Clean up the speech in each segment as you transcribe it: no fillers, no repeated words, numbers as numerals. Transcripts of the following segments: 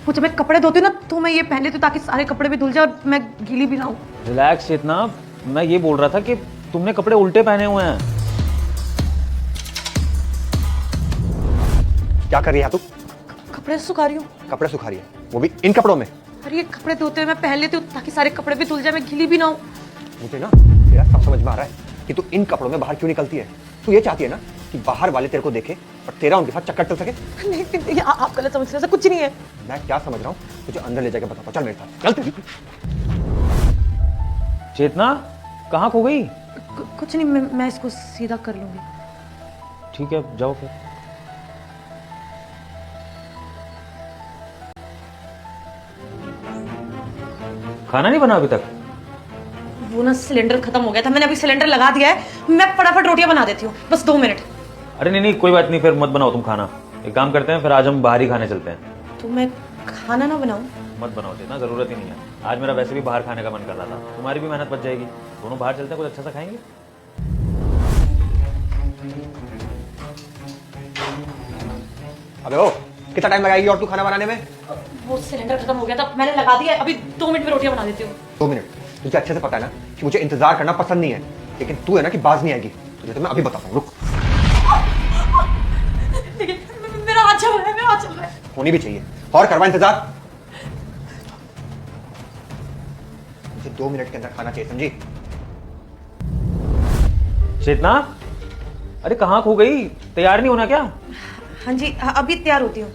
वो जब मैं कपड़े धोती हूँ ना तो मैं ये पहन लेती हूँ ताकि सारे कपड़े भी धुल जाए और मैं गीली भी ना हूँ। रिलैक्स चेतना, मैं ये बोल रहा था कि तुमने कपड़े उल्टे पहने हुए हैं। क्या कर रही है तू? कपड़े सुखा रही हूँ। कपड़े सुखा रही है, वो भी इन कपड़ों में? अरे ये कपड़े धोते हुए मैं पहन लेती हूँ ताकि सारे कपड़े भी धुल जाए, मैं गीली भी ना हूँ। मुझे ना तेरा सब समझ में आ रहा है कि तू इन कपड़ों में बाहर क्यों निकलती है। तू ये चाहती है ना कि बाहर वाले तेरे को देखे और तेरा उनके साथ चक्कर चल सके। नहीं, आप गलत समझ रहे हैं, ऐसा कुछ नहीं है। मैं क्या समझ रहा हूँ तुझे अंदर ले जाके बताता हूँ। चल मेरे साथ चल। तेरी चेतना कहाँ खो गई? कुछ नहीं, मैं इसको सीधा कर लूंगी। ठीक है, जाओ फिर। खाना नहीं बना अभी तक? वो ना सिलेंडर खत्म हो गया था, मैंने अभी सिलेंडर लगा दिया है, मैं फटाफट रोटियां बना देती हूँ, बस 2 मिनट। अरे नहीं कोई बात नहीं, फिर मत बनाओ तुम खाना। एक काम करते हैं, फिर आज हम बाहर ही खाने चलते हैं। तो मैं खाना ना बनाऊं? मत बनाओ चेतना, जरूरत ही नहीं है। आज मेरा वैसे भी बाहर खाने का मन कर रहा था, तुम्हारी भी मेहनत बच जाएगी। दोनों बाहर चलते हैं, कुछ अच्छा सा खाएंगे। अबे ओ, कितना टाइम लगाएगी और तू खाना बनाने में? वो सिलेंडर खत्म हो गया था, मैंने लगा दिया है, अभी 2 मिनट में रोटियां बना देती हूँ। 2 मिनट? तुझे अच्छे से पता है ना कि मुझे इंतजार करना पसंद नहीं है, लेकिन तू है ना कि बाज नहीं आएगी। तुझे तो मैं अभी बताता हूँ, रुक। देखिए, मेरा हाथ चल रहा है, मेरा हाथ चल रहा है। होनी भी चाहिए, और करवा इंतजार। मुझे 2 मिनट के अंदर खाना चाहिए, समझी? चेतना, अरे कहाँ खो गई? तैयार नहीं होना क्या? हाँ जी, अभी तैयार होती हूँ।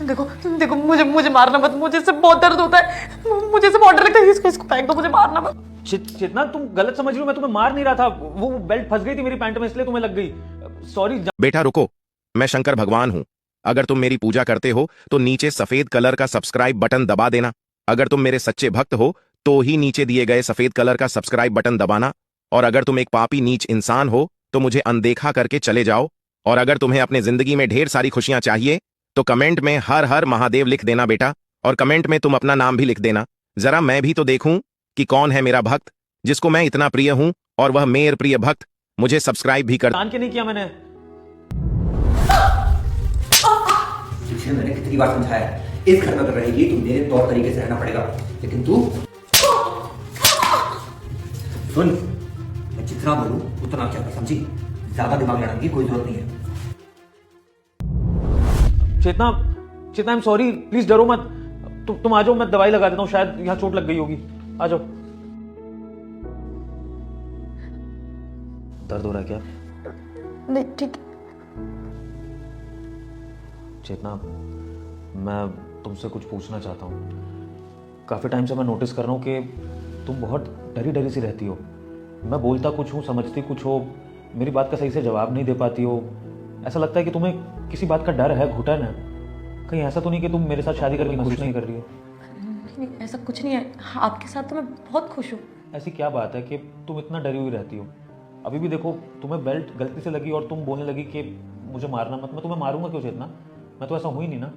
देखो देखो, मुझे मारना मत, मुझे इससे बहुत दर्द होता है, मुझे इससे बहुत डर लगता है। इसको फेंक दो, मुझे मारना मत। चेतना तुम गलत समझ रही हो, मैं तुम्हें मार नहीं रहा था। वो बेल्ट फंस गई थी मेरी पैंट में, इसलिए तुम्हें लग गई। सॉरी। बेटा रुको, मैं शंकर भगवान हूं। अगर तुम मेरी पूजा करते हो तो नीचे सफेद कलर का सब्सक्राइब बटन दबा देना। अगर तुम मेरे सच्चे भक्त हो तो ही नीचे दिए गए सफेद कलर का सब्सक्राइब बटन दबाना। और अगर तुम एक पापी नीच इंसान हो तो मुझे अनदेखा करके चले जाओ। और अगर तुम्हें अपने जिंदगी में ढेर सारी खुशियां चाहिए तो कमेंट में हर हर महादेव लिख देना बेटा, और कमेंट में तुम अपना नाम भी लिख देना। जरा मैं भी तो देखूं कि कौन है मेरा भक्त जिसको मैं इतना प्रिय हूं और वह मेरे प्रिय भक्त मुझे सब्सक्राइब भी कर। जान के नहीं किया मैंने। तुझे मैंने कितनी बार समझाया है, इस घर में अगर रहेगी तो मेरे तौर तरीके से रहना पड़ेगा, लेकिन तू सुन, मैं जितना बोलूं उतना क्या कर, समझी? ज्यादा दिमाग लड़ाने की कोई जरूरत नहीं है। चेतना, चेतना आई एम सॉरी, प्लीज डरो मत। तुम आ जाओ, मैं दवाई लगा देता हूँ, शायद यहाँ चोट लग गई होगी। आ जाओ। दर्द हो रहा है क्या? नहीं, ठीक। चेतना, मैं तुमसे कुछ पूछना चाहता हूँ। काफ़ी टाइम से मैं नोटिस कर रहा हूँ कि तुम बहुत डरी डरी सी रहती हो। मैं बोलता कुछ हूँ, समझती कुछ हो, मेरी बात का सही से जवाब नहीं दे पाती हो। ऐसा लगता है कि तुम्हें किसी बात का डर है, घुटन है। कहीं ऐसा तो नहीं कि तुम मेरे साथ शादी करके खुश नहीं कर रही हो? नहीं, ऐसा कुछ नहीं है, आपके साथ तो मैं बहुत खुश हूँ। ऐसी क्या बात है कि तुम इतना डरी हुई रहती हो? अभी भी देखो, तुम्हें बेल्ट गलती से लगी और तुम बोलने लगी कि मुझे मारना मत। मैं तुम्हें मारूंगा क्यों चेतना? मैं तो ऐसा हुई नहीं ना।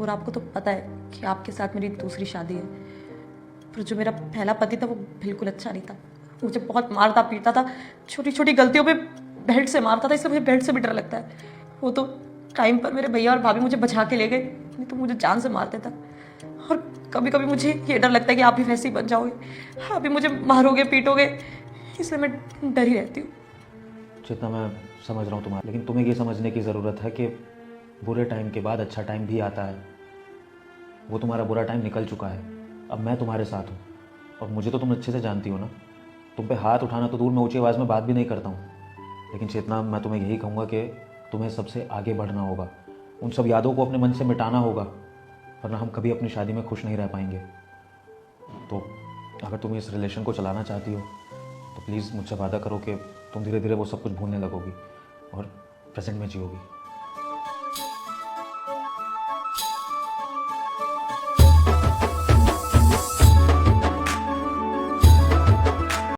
और आपको तो पता है कि आपके साथ मेरी दूसरी शादी है, पर जो मेरा पहला पति था वो बिल्कुल अच्छा नहीं था। मुझे बहुत मारता पीटता था, छोटी छोटी गलतियों पे बेल्ट से मारता था, इसलिए मुझे बेल्ट से भी डर लगता है। वो तो टाइम पर मेरे भैया और भाभी मुझे बचा के ले गए, नहीं तो मुझे जान से मार देता। और कभी कभी मुझे ये डर लगता है कि आप भी वैसे ही बन जाओगे, आप भी मुझे मारोगे पीटोगे, इसलिए मैं डरी रहती हूँ। चेतना, मैं समझ रहा हूँ तुम्हारा, लेकिन तुम्हें ये समझने की ज़रूरत है कि बुरे टाइम के बाद अच्छा टाइम भी आता है। वो तुम्हारा बुरा टाइम निकल चुका है, अब मैं तुम्हारे साथ हूँ। और मुझे तो तुम अच्छे से जानती हो ना, तुम पे हाथ उठाना तो दूर, मैं ऊंची आवाज़ में बात भी नहीं करता हूँ। लेकिन चेतना, मैं तुम्हें यही कहूँगा कि तुम्हें सबसे आगे बढ़ना होगा, उन सब यादों को अपने मन से मिटाना होगा, वरना हम कभी अपनी शादी में खुश नहीं रह पाएंगे। तो अगर तुम इस रिलेशन को चलाना चाहती हो तो प्लीज़ मुझसे वादा करो कि तुम धीरे धीरे वो सब कुछ भूलने लगोगी और प्रेजेंट में जियोगी।